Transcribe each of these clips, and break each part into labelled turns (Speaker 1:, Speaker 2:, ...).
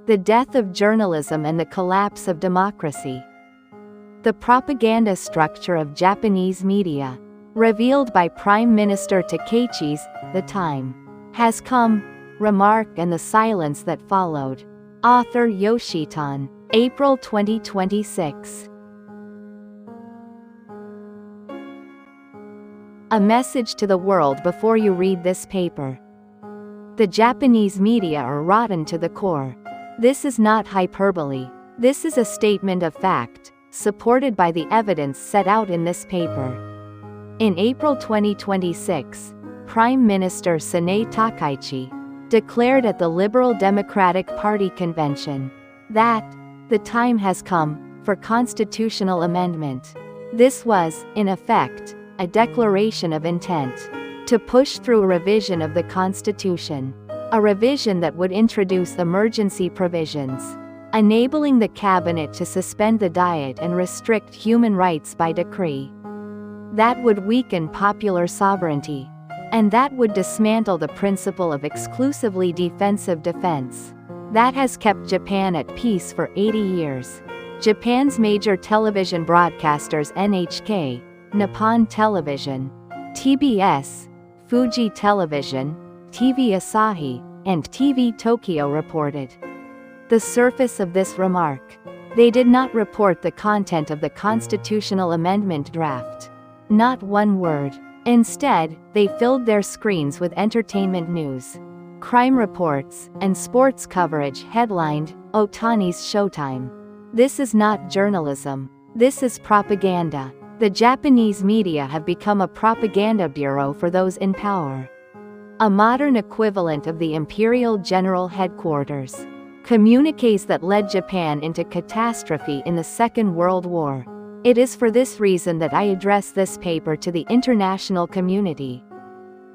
Speaker 1: The death of journalism and the collapse of democracy. The propaganda structure of Japanese media, revealed by Prime Minister Takaichi's The Time Has Come, Remark and the silence that followed. Author Yoshitan, April 2026. A message to the world before you read this paper. The Japanese media are rotten to the core. This is not hyperbole. This is a statement of fact, supported by the evidence set out in this paper. In April 2026, Prime Minister Sanae Takaichi declared at the Liberal Democratic Party convention that the time has come for constitutional amendment. This was, in effect, a declaration of intent to push through a revision of the Constitution, a revision that would introduce emergency provisions, enabling the cabinet to suspend the diet and restrict human rights by decree. That would weaken popular sovereignty, and that would dismantle the principle of exclusively defensive defense that has kept Japan at peace for 80 years. Japan's major television broadcasters NHK, Nippon Television, TBS, Fuji Television, TV Asahi, and TV Tokyo reported the surface of this remark. They did not report the content of the constitutional amendment draft. Not one word. Instead, they filled their screens with entertainment news, crime reports, and sports coverage headlined, Ohtani's Showtime. This is not journalism. This is propaganda. The Japanese media have become a propaganda bureau for those in power. A modern equivalent of the Imperial General Headquarters. Communiqués that led Japan into catastrophe in the Second World War. It is for this reason that I address this paper to the international community.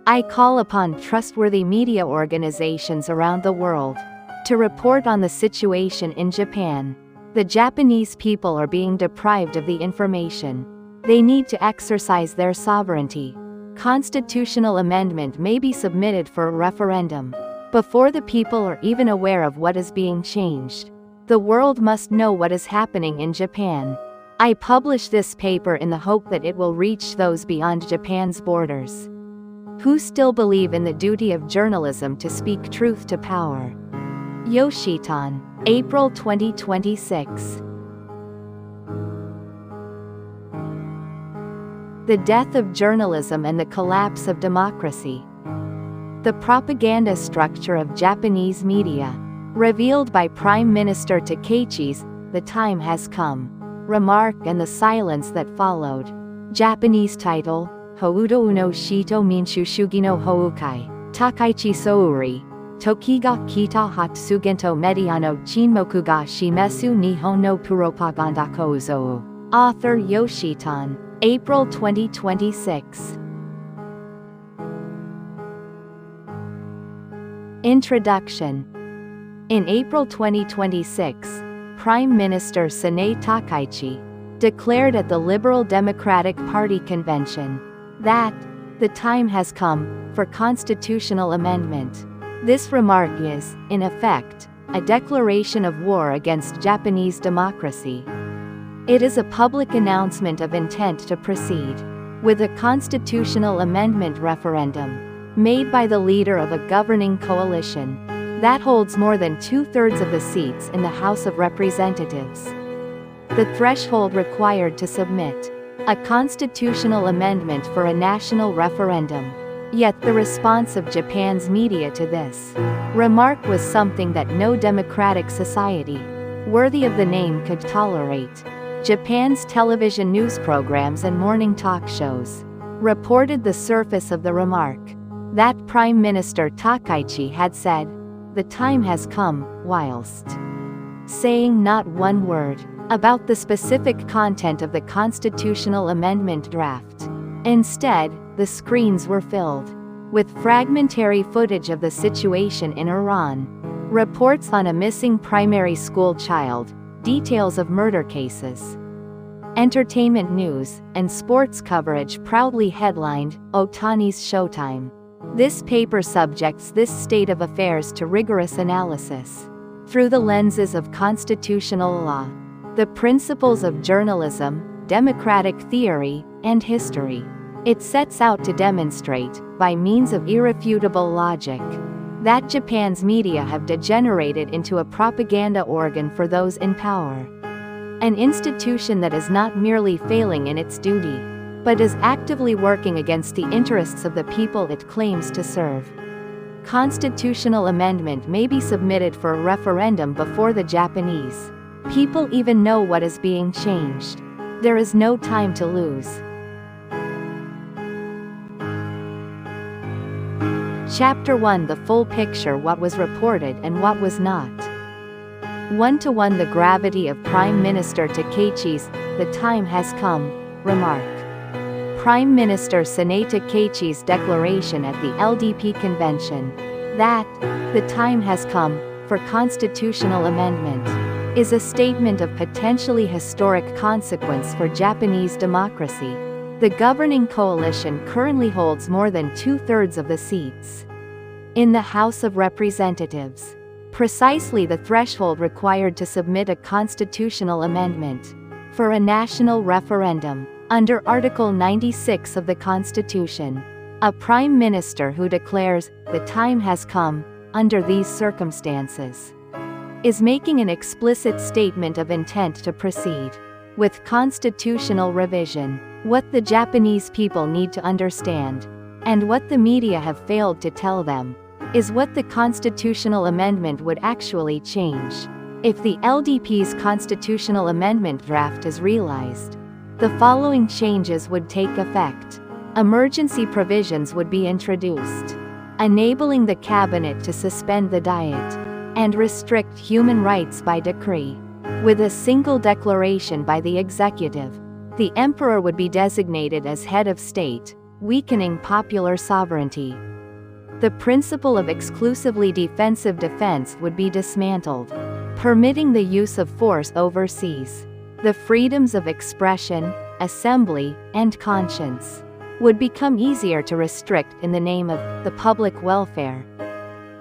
Speaker 1: I call upon trustworthy media organizations around the world to report on the situation in Japan. The Japanese people are being deprived of the information they need to exercise their sovereignty. Constitutional amendment may be submitted for a referendum before the people are even aware of what is being changed. The world must know what is happening in Japan. I publish this paper in the hope that it will reach those beyond Japan's borders who still believe in the duty of journalism to speak truth to power. Yoshitan, April 2026. The death of journalism and the collapse of democracy. The propaganda structure of Japanese media, revealed by Prime Minister Takaichi's The Time Has Come, Remark and the silence that followed. Japanese title, Houdo uno shito minshu shugi no houkai, Takaichi souri, Toki ga kita hatsugento mediano chinmoku ga shimesu nihon no propaganda kouzou. Author Yoshitan, April 2026. Introduction. In April 2026, Prime Minister Sanae Takaichi declared at the Liberal Democratic Party convention that the time has come for constitutional amendment. This remark is, in effect, a declaration of war against Japanese democracy. It is a public announcement of intent to proceed with a constitutional amendment referendum made by the leader of a governing coalition that holds more than 2/3 of the seats in the House of Representatives. The threshold required to submit a constitutional amendment for a national referendum. Yet the response of Japan's media to this remark was something that no democratic society worthy of the name could tolerate. Japan's television news programs and morning talk shows reported the surface of the remark that Prime Minister Takaichi had said, "The time has come," whilst saying not one word about the specific content of the constitutional amendment draft. Instead, the screens were filled with fragmentary footage of the situation in Iran, reports on a missing primary school child, details of murder cases, entertainment news, and sports coverage proudly headlined, Ohtani's Showtime. This paper subjects this state of affairs to rigorous analysis. through the lenses of constitutional law, the principles of journalism, democratic theory, and history. It sets out to demonstrate, by means of irrefutable logic, that Japan's media have degenerated into a propaganda organ for those in power. An institution that is not merely failing in its duty, but is actively working against the interests of the people it claims to serve. Constitutional amendment may be submitted for a referendum before the Japanese people even know what is being changed. There is no time to lose. Chapter 1: The full picture: what was reported and what was not. 1-to-1 The gravity of Prime Minister Takaichi's "The time has come" remark. Prime Minister Sanae Takaichi's declaration at the LDP convention that "the time has come" for constitutional amendment is a statement of potentially historic consequence for Japanese democracy. The governing coalition currently holds more than 2/3 of the seats in the House of Representatives, precisely the threshold required to submit a constitutional amendment for a national referendum. Under Article 96 of the Constitution, a prime minister who declares "the time has come" under these circumstances is making an explicit statement of intent to proceed with constitutional revision. What the Japanese people need to understand, and what the media have failed to tell them, is what the constitutional amendment would actually change. If the LDP's constitutional amendment draft is realized, the following changes would take effect. Emergency provisions would be introduced, enabling the cabinet to suspend the Diet and restrict human rights by decree. With a single declaration by the executive, the emperor would be designated as head of state, weakening popular sovereignty. The principle of exclusively defensive defense would be dismantled, permitting the use of force overseas. The freedoms of expression, assembly, and conscience would become easier to restrict in the name of the public welfare.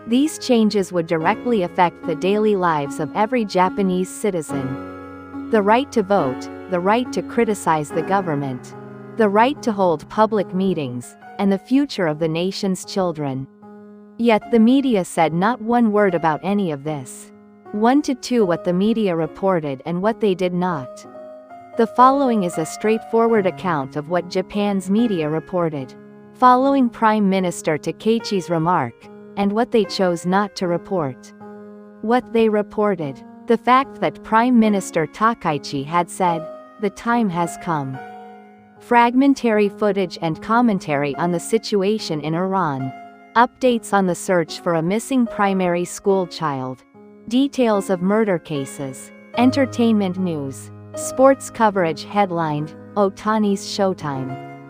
Speaker 1: These changes would directly affect the daily lives of every Japanese citizen. The right to vote, the right to criticize the government, the right to hold public meetings, and the future of the nation's children. Yet the media said not one word about any of this. 1-2 What the media reported and what they did not. The following is a straightforward account of what Japan's media reported, following Prime Minister Takaichi's remark, and what they chose not to report. What they reported: the fact that Prime Minister Takaichi had said, "The time has come." Fragmentary footage and commentary on the situation in Iran. Updates on the search for a missing primary school child. Details of murder cases. Entertainment news. Sports coverage headlined, Ohtani's Showtime.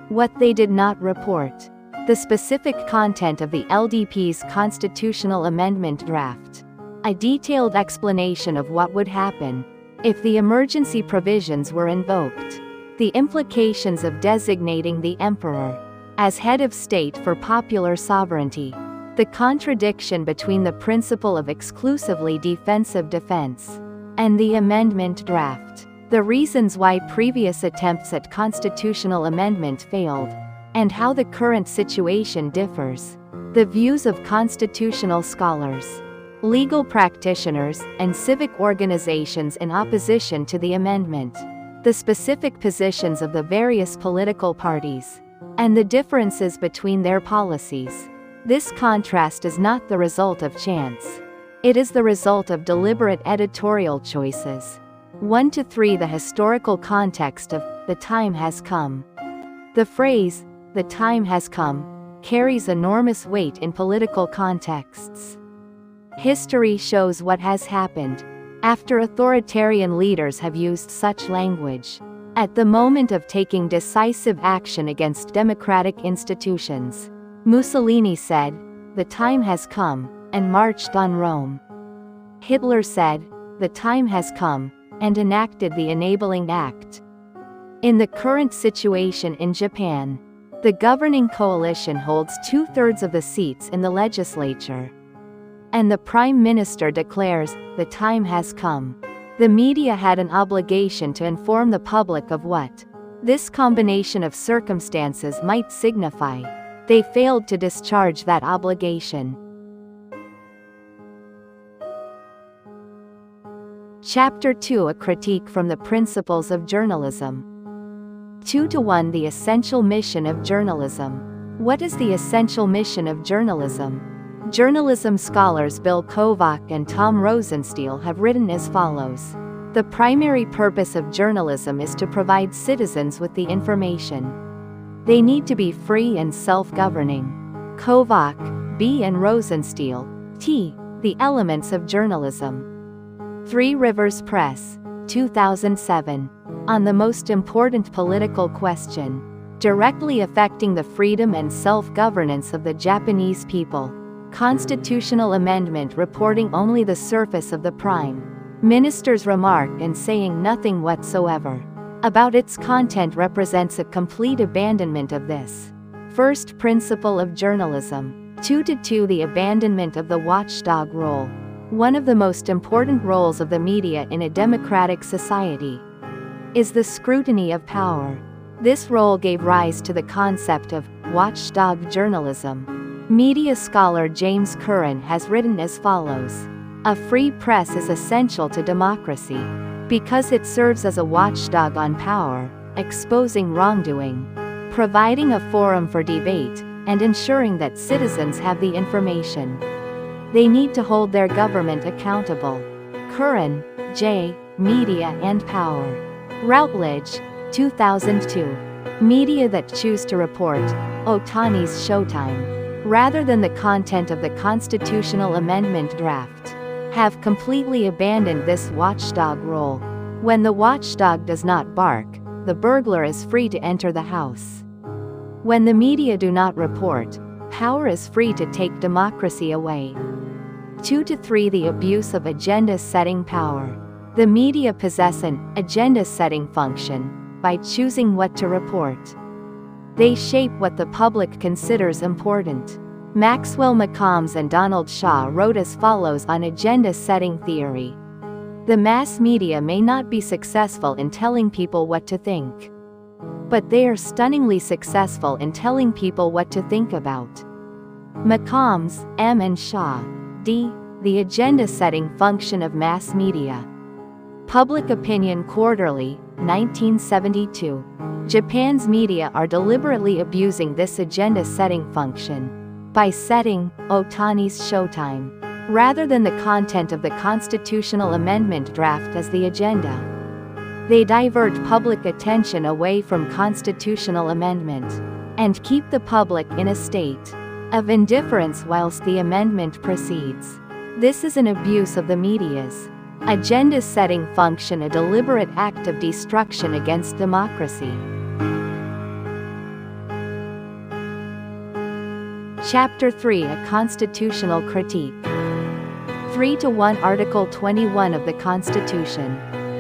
Speaker 1: What they did not report: the specific content of the LDP's constitutional amendment draft. A detailed explanation of what would happen if the emergency provisions were invoked. The implications of designating the emperor as head of state for popular sovereignty. The contradiction between the principle of exclusively defensive defense and the amendment draft. The reasons why previous attempts at constitutional amendment failed, and how the current situation differs. The views of constitutional scholars, legal practitioners, and civic organizations in opposition to the amendment. The specific positions of the various political parties, and the differences between their policies. This contrast is not the result of chance. It is the result of deliberate editorial choices. 1-3 The historical context of "the time has come." The phrase, "the time has come," carries enormous weight in political contexts. History shows what has happened after authoritarian leaders have used such language at the moment of taking decisive action against democratic institutions. Mussolini said, "The time has come," and marched on Rome. Hitler said, "The time has come," and enacted the Enabling Act. In the current situation in Japan, the governing coalition holds 2/3 of the seats in the legislature. and the Prime Minister declares, "The time has come." The media had an obligation to inform the public of what this combination of circumstances might signify. They failed to discharge that obligation. Chapter 2: A Critique from the Principles of Journalism. 2-1 The Essential Mission of Journalism. What is the essential mission of journalism? Journalism scholars Bill Kovac and Tom Rosenstiel have written as follows. The primary purpose of journalism is to provide citizens with the information they need to be free and self-governing. Kovac, B. and Rosenstiel, T. The Elements of Journalism. Three Rivers Press, 2007. On the most important political question, directly affecting the freedom and self-governance of the Japanese people. Constitutional amendment reporting only the surface of the Prime Minister's remark and saying nothing whatsoever about its content represents a complete abandonment of this first principle of journalism. 2-2 The abandonment of the watchdog role. One of the most important roles of the media in a democratic society is the scrutiny of power. This role gave rise to the concept of watchdog journalism. Media scholar James Curran has written as follows. A free press is essential to democracy because it serves as a watchdog on power, exposing wrongdoing, providing a forum for debate, and ensuring that citizens have the information they need to hold their government accountable. Curran, J. Media and Power. Routledge, 2002. Media that choose to report Ohtani's Showtime, rather than the content of the constitutional amendment draft, have completely abandoned this watchdog role. When the watchdog does not bark, the burglar is free to enter the house. When the media do not report, power is free to take democracy away. 2-3 The abuse of agenda-setting power. The media possess an agenda-setting function by choosing what to report. They shape what the public considers important. Maxwell McCombs and Donald Shaw wrote as follows on agenda-setting theory. The mass media may not be successful in telling people what to think, but they are stunningly successful in telling people what to think about. McCombs, M. and Shaw, D. The agenda-setting function of mass media. Public Opinion Quarterly, 1972. Japan's media are deliberately abusing this agenda-setting function by setting Ohtani's Showtime, rather than the content of the constitutional amendment draft as the agenda. They divert public attention away from constitutional amendment and keep the public in a state of indifference whilst the amendment proceeds. This is an abuse of the media's agenda-setting function, a deliberate act of destruction against democracy. Chapter 3: A Constitutional Critique. 3-1 Article 21 of the Constitution.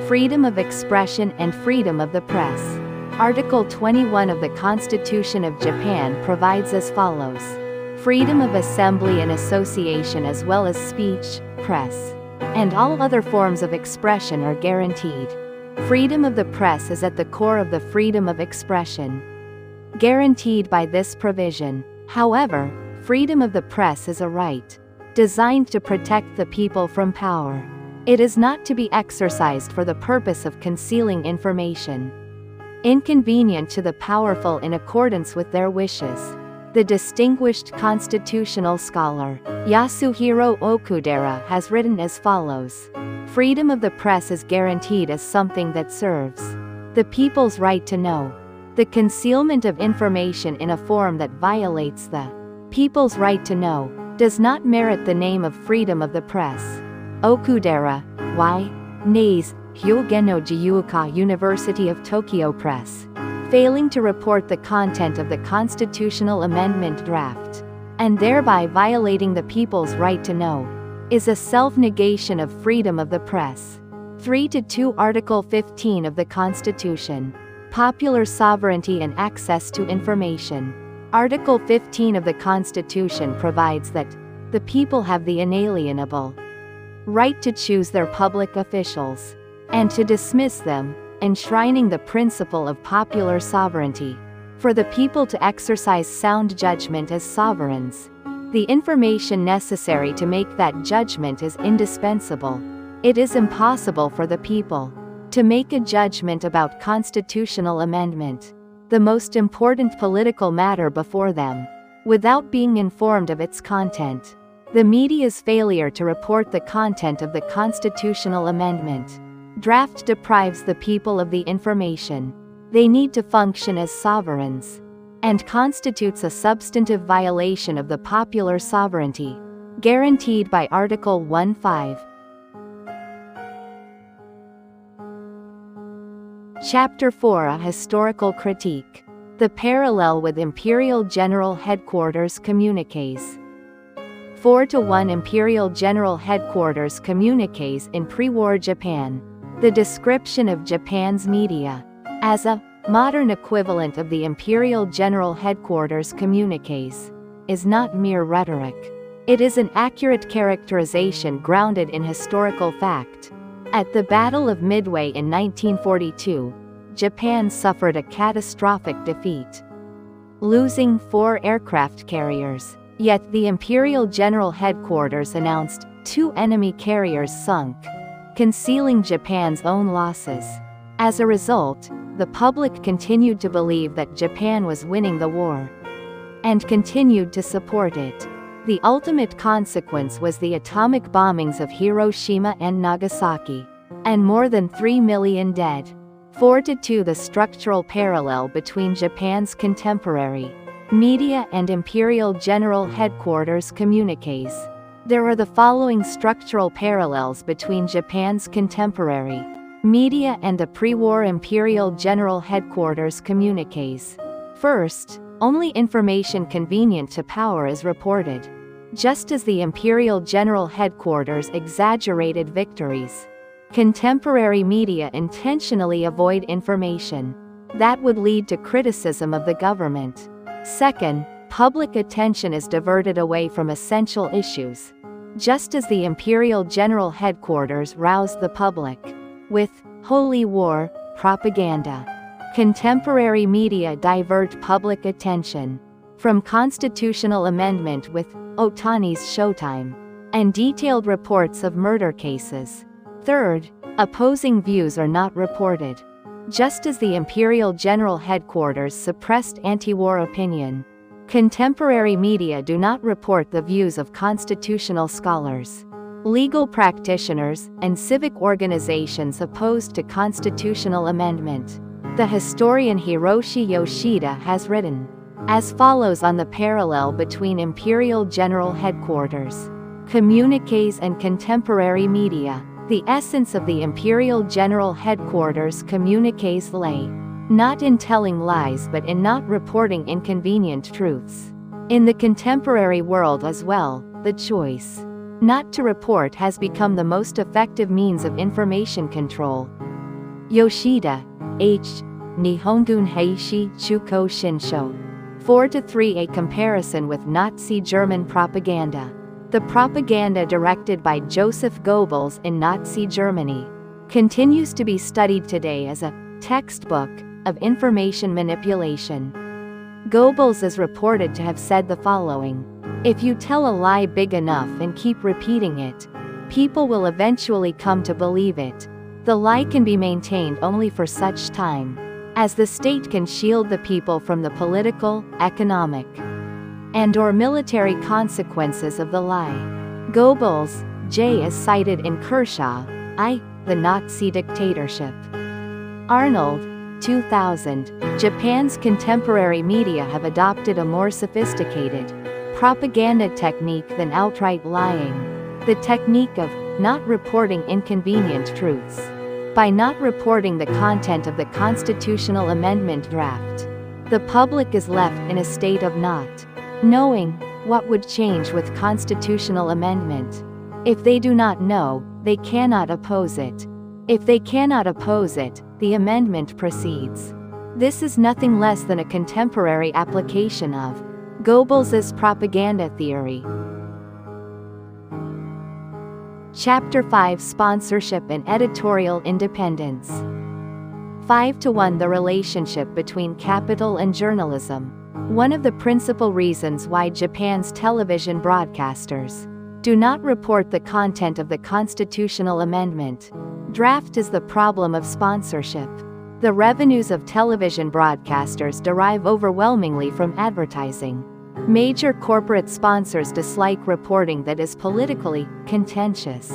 Speaker 1: Freedom of expression and freedom of the press. Article 21 of the Constitution of Japan provides as follows. Freedom of assembly and association as well as speech, press, and all other forms of expression are guaranteed. Freedom of the press is at the core of the freedom of expression guaranteed by this provision. However, freedom of the press is a right designed to protect the people from power. It is not to be exercised for the purpose of concealing information inconvenient to the powerful in accordance with their wishes. The distinguished constitutional scholar, Yasuhiro Okudera, has written as follows. Freedom of the press is guaranteed as something that serves the people's right to know. The concealment of information in a form that violates the people's right to know does not merit the name of freedom of the press. Okudera, Y. Nays, Hyogen no Jiyuuka University of Tokyo Press. Failing to report the content of the constitutional amendment draft, and thereby violating the people's right to know, is a self-negation of freedom of the press. 3-2 Article 15 of the Constitution. Popular sovereignty and access to information. Article 15 of the Constitution provides that the people have the inalienable right to choose their public officials and to dismiss them, enshrining the principle of popular sovereignty. For the people to exercise sound judgment as sovereigns, the information necessary to make that judgment is indispensable. It is impossible for the people to make a judgment about constitutional amendment, the most important political matter before them, without being informed of its content. The media's failure to report the content of the constitutional amendment draft deprives the people of the information they need to function as sovereigns, and constitutes a substantive violation of the popular sovereignty guaranteed by Article 1.5. Chapter 4: A Historical Critique. The parallel with Imperial General Headquarters communiqués. 4:1 Imperial General Headquarters communiqués in pre-war Japan. The description of Japan's media as a modern equivalent of the Imperial General Headquarters communiqués is not mere rhetoric. It is an accurate characterization grounded in historical fact. At the Battle of Midway in 1942, Japan suffered a catastrophic defeat, losing 4 aircraft carriers. Yet the Imperial General Headquarters announced 2 enemy carriers sunk, concealing Japan's own losses. As a result, the public continued to believe that Japan was winning the war, and continued to support it. The ultimate consequence was the atomic bombings of Hiroshima and Nagasaki, and more than 3 million dead. 4:2 The structural parallel between Japan's contemporary media and Imperial General Headquarters communiqués. There are the following structural parallels between Japan's contemporary media and the pre-war Imperial General Headquarters communiqués. First, only information convenient to power is reported. Just as the Imperial General Headquarters exaggerated victories, contemporary media intentionally avoid information that would lead to criticism of the government. Second, public attention is diverted away from essential issues. Just as the Imperial General Headquarters roused the public with holy war propaganda, contemporary media divert public attention from constitutional amendment with Ohtani's Showtime and detailed reports of murder cases. Third, opposing views are not reported. Just as the Imperial General Headquarters suppressed anti-war opinion, contemporary media do not report the views of constitutional scholars, legal practitioners, and civic organizations opposed to constitutional amendment. The historian Hiroshi Yoshida has written as follows on the parallel between Imperial General Headquarters communiqués and contemporary media. The essence of the Imperial General Headquarters communiqués lay not in telling lies but in not reporting inconvenient truths. In the contemporary world as well, the choice not to report has become the most effective means of information control. Yoshida, H. Nihongun Heishi Chuko Shinsho. 4:3 A comparison with Nazi German propaganda. The propaganda directed by Joseph Goebbels in Nazi Germany continues to be studied today as a textbook of information manipulation. Goebbels is reported to have said the following: "If you tell a lie big enough and keep repeating it, people will eventually come to believe it. The lie can be maintained only for such time as the state can shield the people from the political, economic, and/or military consequences of the lie." Goebbels, J. is cited in Kershaw, I. The Nazi Dictatorship. Arnold, 2000. Japan's contemporary media have adopted a more sophisticated propaganda technique than outright lying. The technique of not reporting inconvenient truths. By not reporting the content of the constitutional amendment draft, the public is left in a state of not knowing what would change with constitutional amendment. If they do not know, they cannot oppose it. If they cannot oppose it, the amendment proceeds. This is nothing less than a contemporary application of Goebbels's propaganda theory. Chapter 5: Sponsorship and Editorial Independence. 5-1 The relationship between capital and journalism. One of the principal reasons why Japan's television broadcasters do not report the content of the constitutional amendment draft is the problem of sponsorship. The revenues of television broadcasters derive overwhelmingly from advertising. Major corporate sponsors dislike reporting that is politically contentious.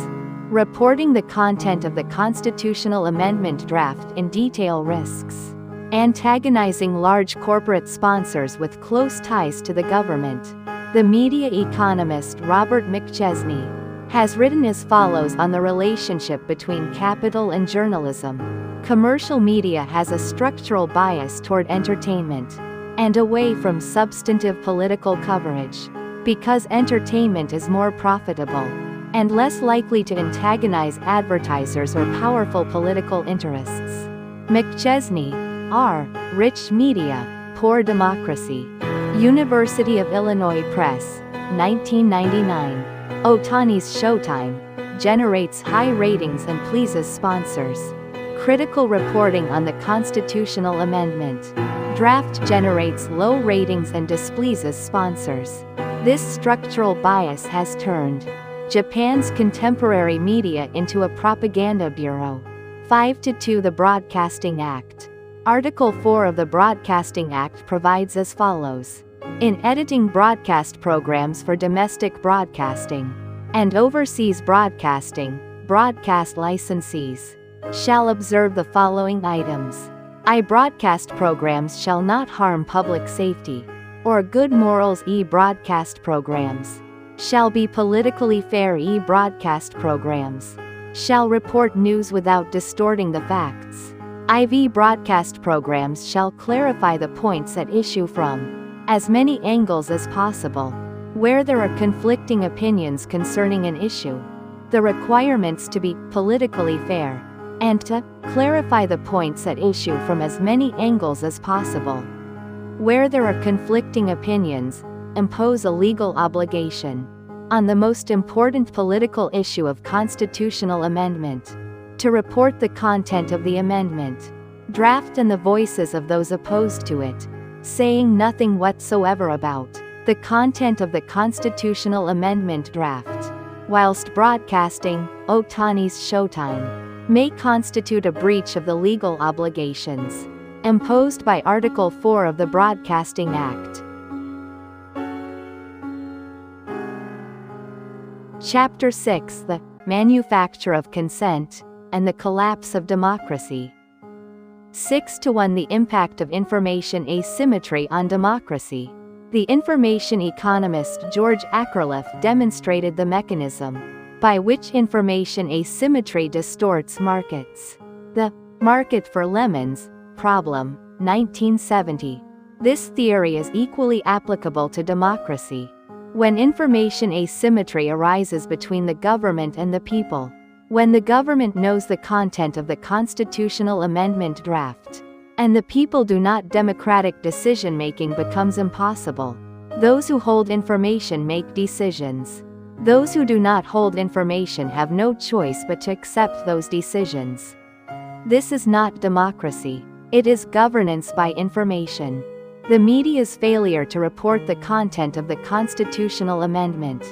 Speaker 1: Reporting the content of the constitutional amendment draft in detail risks antagonizing large corporate sponsors with close ties to the government. The media economist Robert McChesney has written as follows on the relationship between capital and journalism. Commercial media has a structural bias toward entertainment and away from substantive political coverage, because entertainment is more profitable and less likely to antagonize advertisers or powerful political interests. McChesney, R. Rich Media, Poor Democracy. University of Illinois Press, 1999. Ohtani's Showtime generates high ratings and pleases sponsors. Critical reporting on the constitutional amendment draft generates low ratings and displeases sponsors. This structural bias has turned Japan's contemporary media into a propaganda bureau. 5-2 The Broadcasting Act. Article 4 of the Broadcasting Act provides as follows. In editing broadcast programs for domestic broadcasting and overseas broadcasting, broadcast licensees shall observe the following items. Broadcast programs shall not harm public safety or good morals. Broadcast programs shall be politically fair. Broadcast programs shall report news without distorting the facts. Broadcast programs shall clarify the points at issue from as many angles as possible. Where there are conflicting opinions concerning an issue, the requirements to be politically fair and to clarify the points at issue from as many angles as possible. Where there are conflicting opinions, impose a legal obligation on the most important political issue of constitutional amendment to report the content of the amendment draft and the voices of those opposed to it, saying nothing whatsoever about the content of the constitutional amendment draft. Whilst broadcasting, Ohtani's Showtime may constitute a breach of the legal obligations imposed by Article 4 of the Broadcasting Act. Chapter 6: The Manufacture of Consent and the Collapse of Democracy. 6-1 The Impact of Information Asymmetry on Democracy. The information economist George Akerlof demonstrated the mechanism by which information asymmetry distorts markets. The market for lemons problem, 1970. This theory is equally applicable to democracy. When information asymmetry arises between the government and the people, when the government knows the content of the constitutional amendment draft, and the people do not, democratic decision-making becomes impossible. Those who hold information make decisions. Those who do not hold information have no choice but to accept those decisions. This is not democracy. It is governance by information. The media's failure to report the content of the constitutional amendment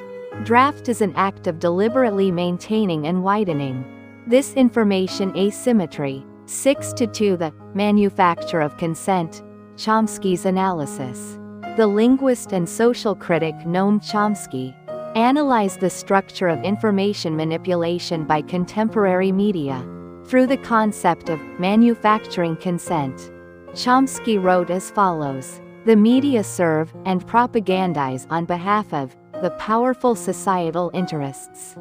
Speaker 1: draft is an act of deliberately maintaining and widening this information asymmetry. 6-2 The Manufacture of Consent, Chomsky's Analysis. The linguist and social critic Noam Chomsky analyzed the structure of information manipulation by contemporary media through the concept of manufacturing consent. Chomsky wrote as follows: the media serve and propagandize on behalf of the powerful societal interests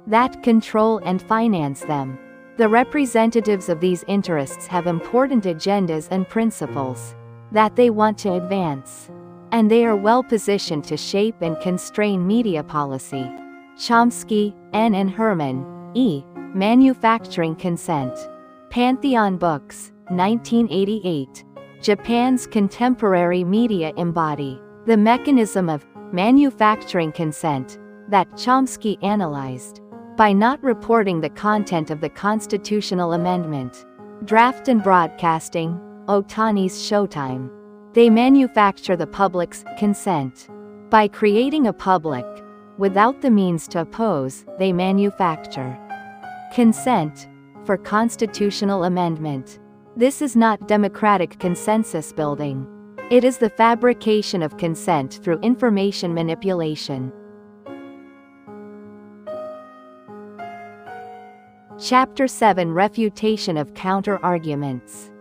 Speaker 1: that control and finance them. The representatives of these interests have important agendas and principles that they want to advance, and they are well positioned to shape and constrain media policy. Chomsky, N. and Herman, E. Manufacturing Consent. Pantheon Books, 1988. Japan's contemporary media embody the mechanism of manufacturing consent that Chomsky analyzed. by not reporting the content of the constitutional amendment. Draft and broadcasting, Ohtani's Showtime. They manufacture the public's consent. By creating a public, without the means to oppose, they manufacture consent for constitutional amendment. This is not democratic consensus building. It is the fabrication of consent through information manipulation. Chapter 7 Refutation of Counter-Arguments.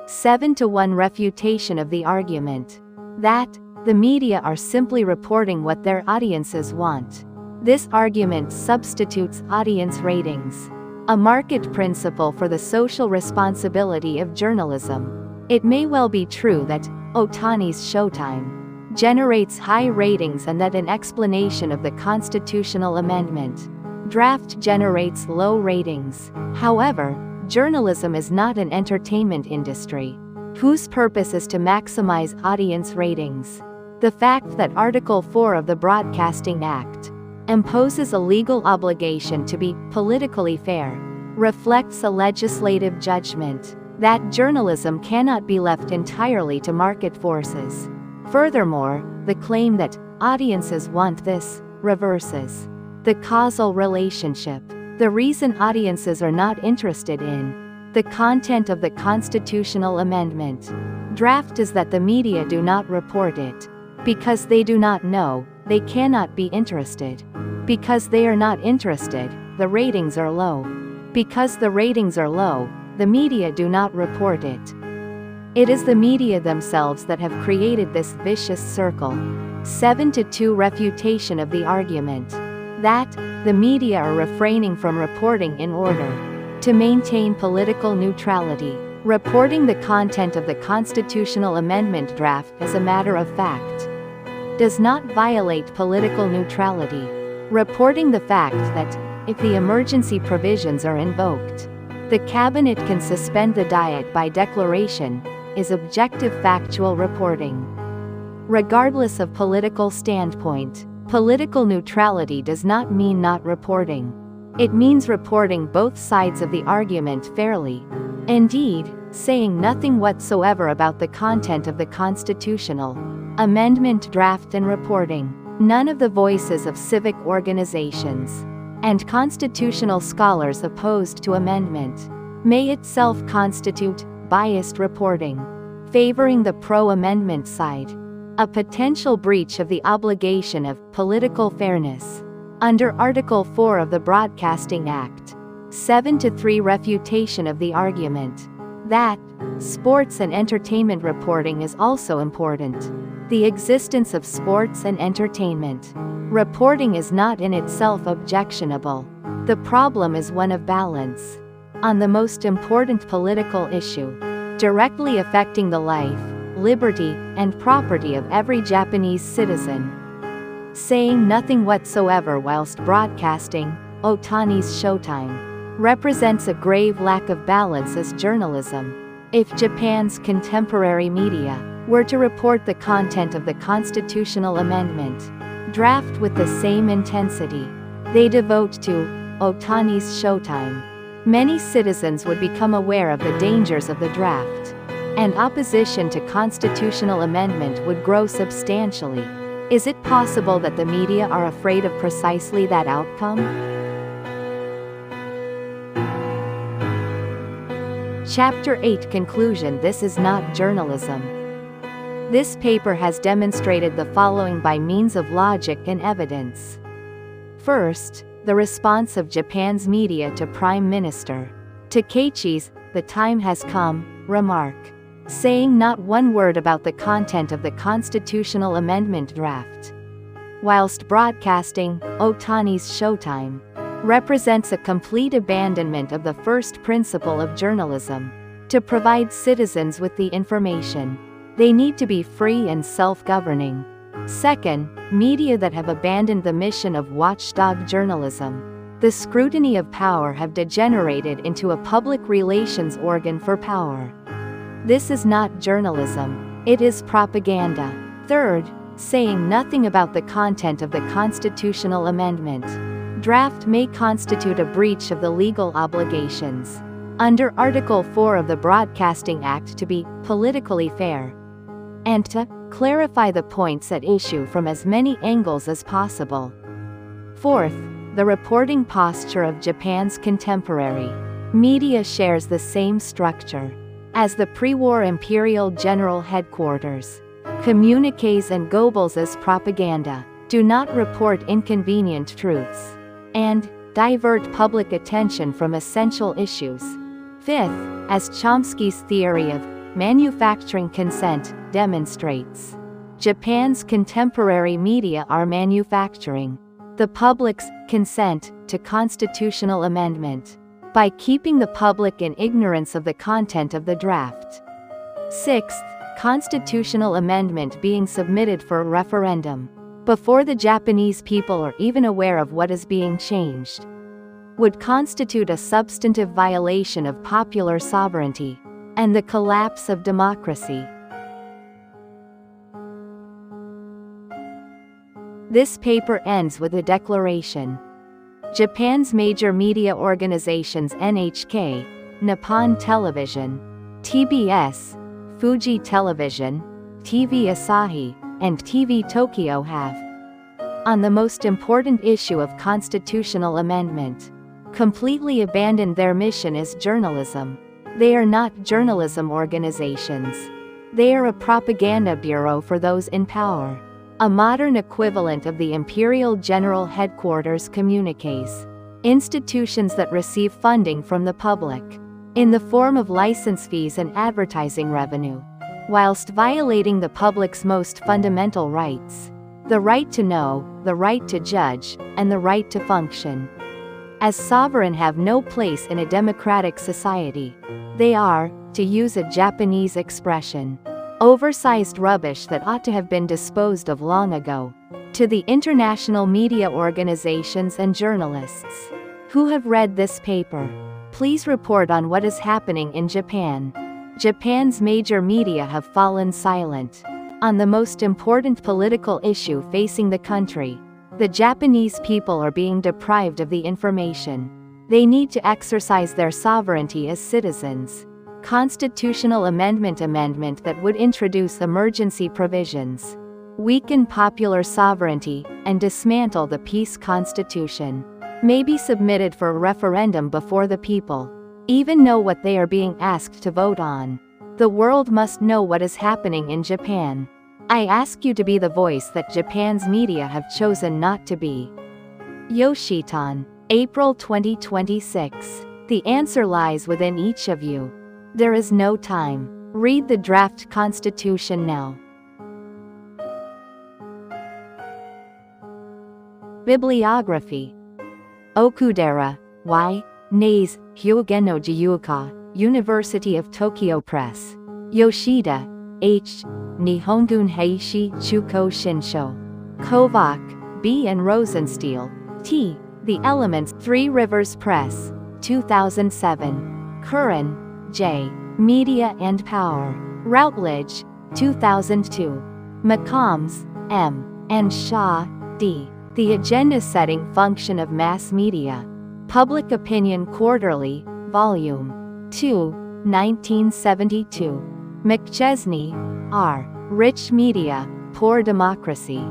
Speaker 1: 7-1 Refutation of the argument that the media are simply reporting what their audiences want. This argument substitutes audience ratings, a market principle for the social responsibility of journalism. It may well be true that Ohtani's Showtime generates high ratings and that an explanation of the constitutional amendment draft generates low ratings. However, journalism is not an entertainment industry whose purpose is to maximize audience ratings. The fact that Article 4 of the Broadcasting Act imposes a legal obligation to be politically fair reflects a legislative judgment that journalism cannot be left entirely to market forces. Furthermore, the claim that audiences want this reverses the causal relationship. The reason audiences are not interested in the content of the constitutional amendment draft is that the media do not report it. Because they do not know, they cannot be interested. Because they are not interested, the ratings are low. Because the ratings are low, the media do not report it. It is the media themselves that have created this vicious circle. 7-2 Refutation of the argument that the media are refraining from reporting in order to maintain political neutrality. Reporting the content of the constitutional amendment draft as a matter of fact does not violate political neutrality. Reporting the fact that, if the emergency provisions are invoked, the cabinet can suspend the diet by declaration, is objective factual reporting. Regardless of political standpoint, political neutrality does not mean not reporting. It means reporting both sides of the argument fairly. Indeed, saying nothing whatsoever about the content of the constitutional amendment draft and reporting none of the voices of civic organizations and constitutional scholars opposed to amendment may itself constitute biased reporting, favoring the pro-amendment side, a potential breach of the obligation of political fairness under Article 4 of the Broadcasting Act. 7-3 Refutation of the argument that sports and entertainment reporting is also important. The existence of sports and entertainment reporting is not in itself objectionable. The problem is one of balance. On the most important political issue, directly affecting the life, liberty, and property of every Japanese citizen, saying nothing whatsoever whilst broadcasting Ohtani's Showtime represents a grave lack of balance as journalism. If Japan's contemporary media were to report the content of the constitutional amendment draft with the same intensity they devote to Ohtani's Showtime, many citizens would become aware of the dangers of the draft, and opposition to constitutional amendment would grow substantially. Is it possible that the media are afraid of precisely that outcome? Chapter 8 Conclusion. This is not journalism. This paper has demonstrated the following by means of logic and evidence. First, the response of Japan's media to Prime Minister Takaichi's "The time has come" remark, saying not one word about the content of the constitutional amendment draft, whilst broadcasting Ohtani's Showtime, represents a complete abandonment of the first principle of journalism: to provide citizens with the information they need to be free and self-governing. Second, media that have abandoned the mission of watchdog journalism, the scrutiny of power, have degenerated into a public relations organ for power. This is not journalism, it is propaganda. Third, saying nothing about the content of the constitutional amendment Draft may constitute a breach of the legal obligations under Article 4 of the Broadcasting Act to be politically fair and to clarify the points at issue from as many angles as possible. Fourth, the reporting posture of Japan's contemporary media shares the same structure as the pre-war Imperial General Headquarters. Communiqués and Goebbels as propaganda do not report inconvenient truths and divert public attention from essential issues. Fifth, as Chomsky's theory of manufacturing consent demonstrates, Japan's contemporary media are manufacturing the public's consent to constitutional amendment by keeping the public in ignorance of the content of the draft. Sixth, constitutional amendment being submitted for a referendum before the Japanese people are even aware of what is being changed would constitute a substantive violation of popular sovereignty and the collapse of democracy. This paper ends with a declaration. Japan's major media organizations NHK, Nippon Television, TBS, Fuji Television, TV Asahi, and TV Tokyo have, on the most important issue of constitutional amendment, completely abandoned their mission as journalism. They are not journalism organizations. They are a propaganda bureau for those in power. A modern equivalent of the Imperial General Headquarters communiqués. Institutions that receive funding from the public in the form of license fees and advertising revenue, whilst violating the public's most fundamental rights: the right to know, the right to judge, and the right to function as sovereign, have no place in a democratic society. They are, to use a Japanese expression, oversized rubbish that ought to have been disposed of long ago. To the international media organizations and journalists who have read this paper, please report on what is happening in Japan. Japan's major media have fallen silent on the most important political issue facing the country. The Japanese people are being deprived of the information they need to exercise their sovereignty as citizens. Constitutional amendment that would introduce emergency provisions, weaken popular sovereignty, and dismantle the peace constitution may be submitted for a referendum before the people even know what they are being asked to vote on. The world must know what is happening in Japan. I ask you to be the voice that Japan's media have chosen not to be. Yoshitan, April 2026. The answer lies within each of you. There is no time. Read the draft constitution now. Bibliography. Okudera, Y. Nays, Hyogen no Jiyuka, University of Tokyo Press. Yoshida, H. Nihongun Heishi Chuko Shinsho. Kovac, B. and Rosenstiel, T. The Elements, Three Rivers Press, 2007. Curran, J. Media and Power. Routledge, 2002. McCombs, M. and Shaw, D. The Agenda-Setting Function of Mass Media. Public Opinion Quarterly, Volume 2, 1972. McChesney, R. Rich Media, Poor Democracy.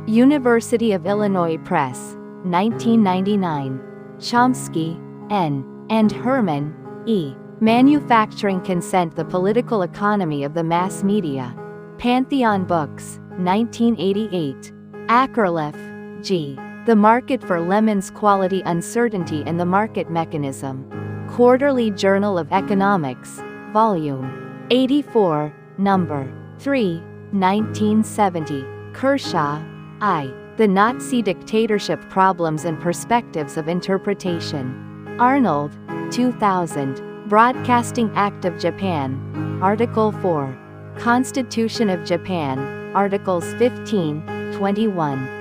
Speaker 1: University of Illinois Press, 1999. Chomsky, N. and Herman, E. Manufacturing Consent: The Political Economy of the Mass Media. Pantheon Books, 1988. Akerlof, G. The Market for Lemons: Quality, Uncertainty, and the Market Mechanism. Quarterly Journal of Economics, Volume 84, Number 3, 1970. Kershaw, I. The Nazi Dictatorship: Problems and Perspectives of Interpretation. Arnold, 2000. Broadcasting Act of Japan, Article 4. Constitution of Japan, Articles 15, 21.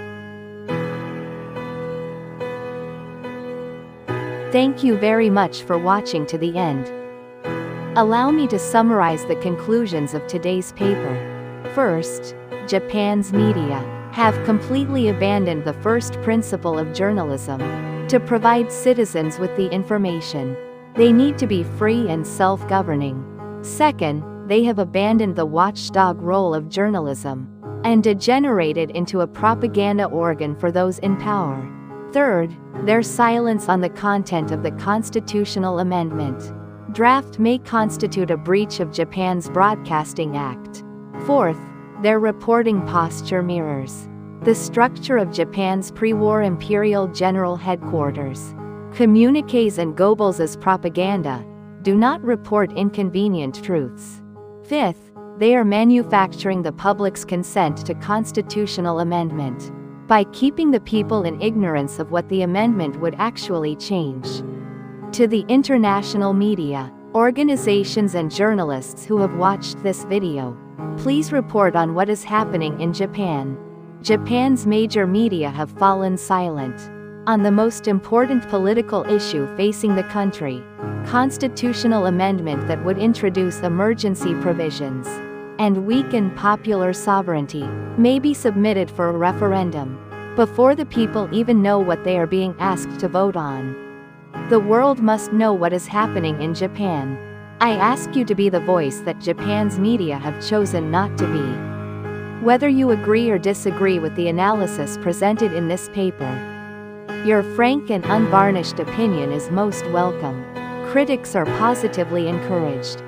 Speaker 1: Thank you very much for watching to the end. Allow me to summarize the conclusions of today's paper. First, Japan's media have completely abandoned the first principle of journalism, to provide citizens with the information. They need to be free and self-governing. Second, they have abandoned the watchdog role of journalism and degenerated into a propaganda organ for those in power. Third, their silence on the content of the constitutional amendment draft may constitute a breach of Japan's Broadcasting Act. Fourth, their reporting posture mirrors the structure of Japan's pre-war Imperial General Headquarters. Communiqués and goebbels as propaganda do not report inconvenient truths. Fifth, they are manufacturing the public's consent to constitutional amendment by keeping the people in ignorance of what the amendment would actually change. To the international media, organizations and journalists who have watched this video, please report on what is happening in Japan. Japan's major media have fallen silent on the most important political issue facing the country, constitutional amendment that would introduce emergency provisions and weaken popular sovereignty, may be submitted for a referendum before the people even know what they are being asked to vote on. The world must know what is happening in Japan. I ask you to be the voice that Japan's media have chosen not to be. Whether you agree or disagree with the analysis presented in this paper, your frank and unvarnished opinion is most welcome. Critics are positively encouraged.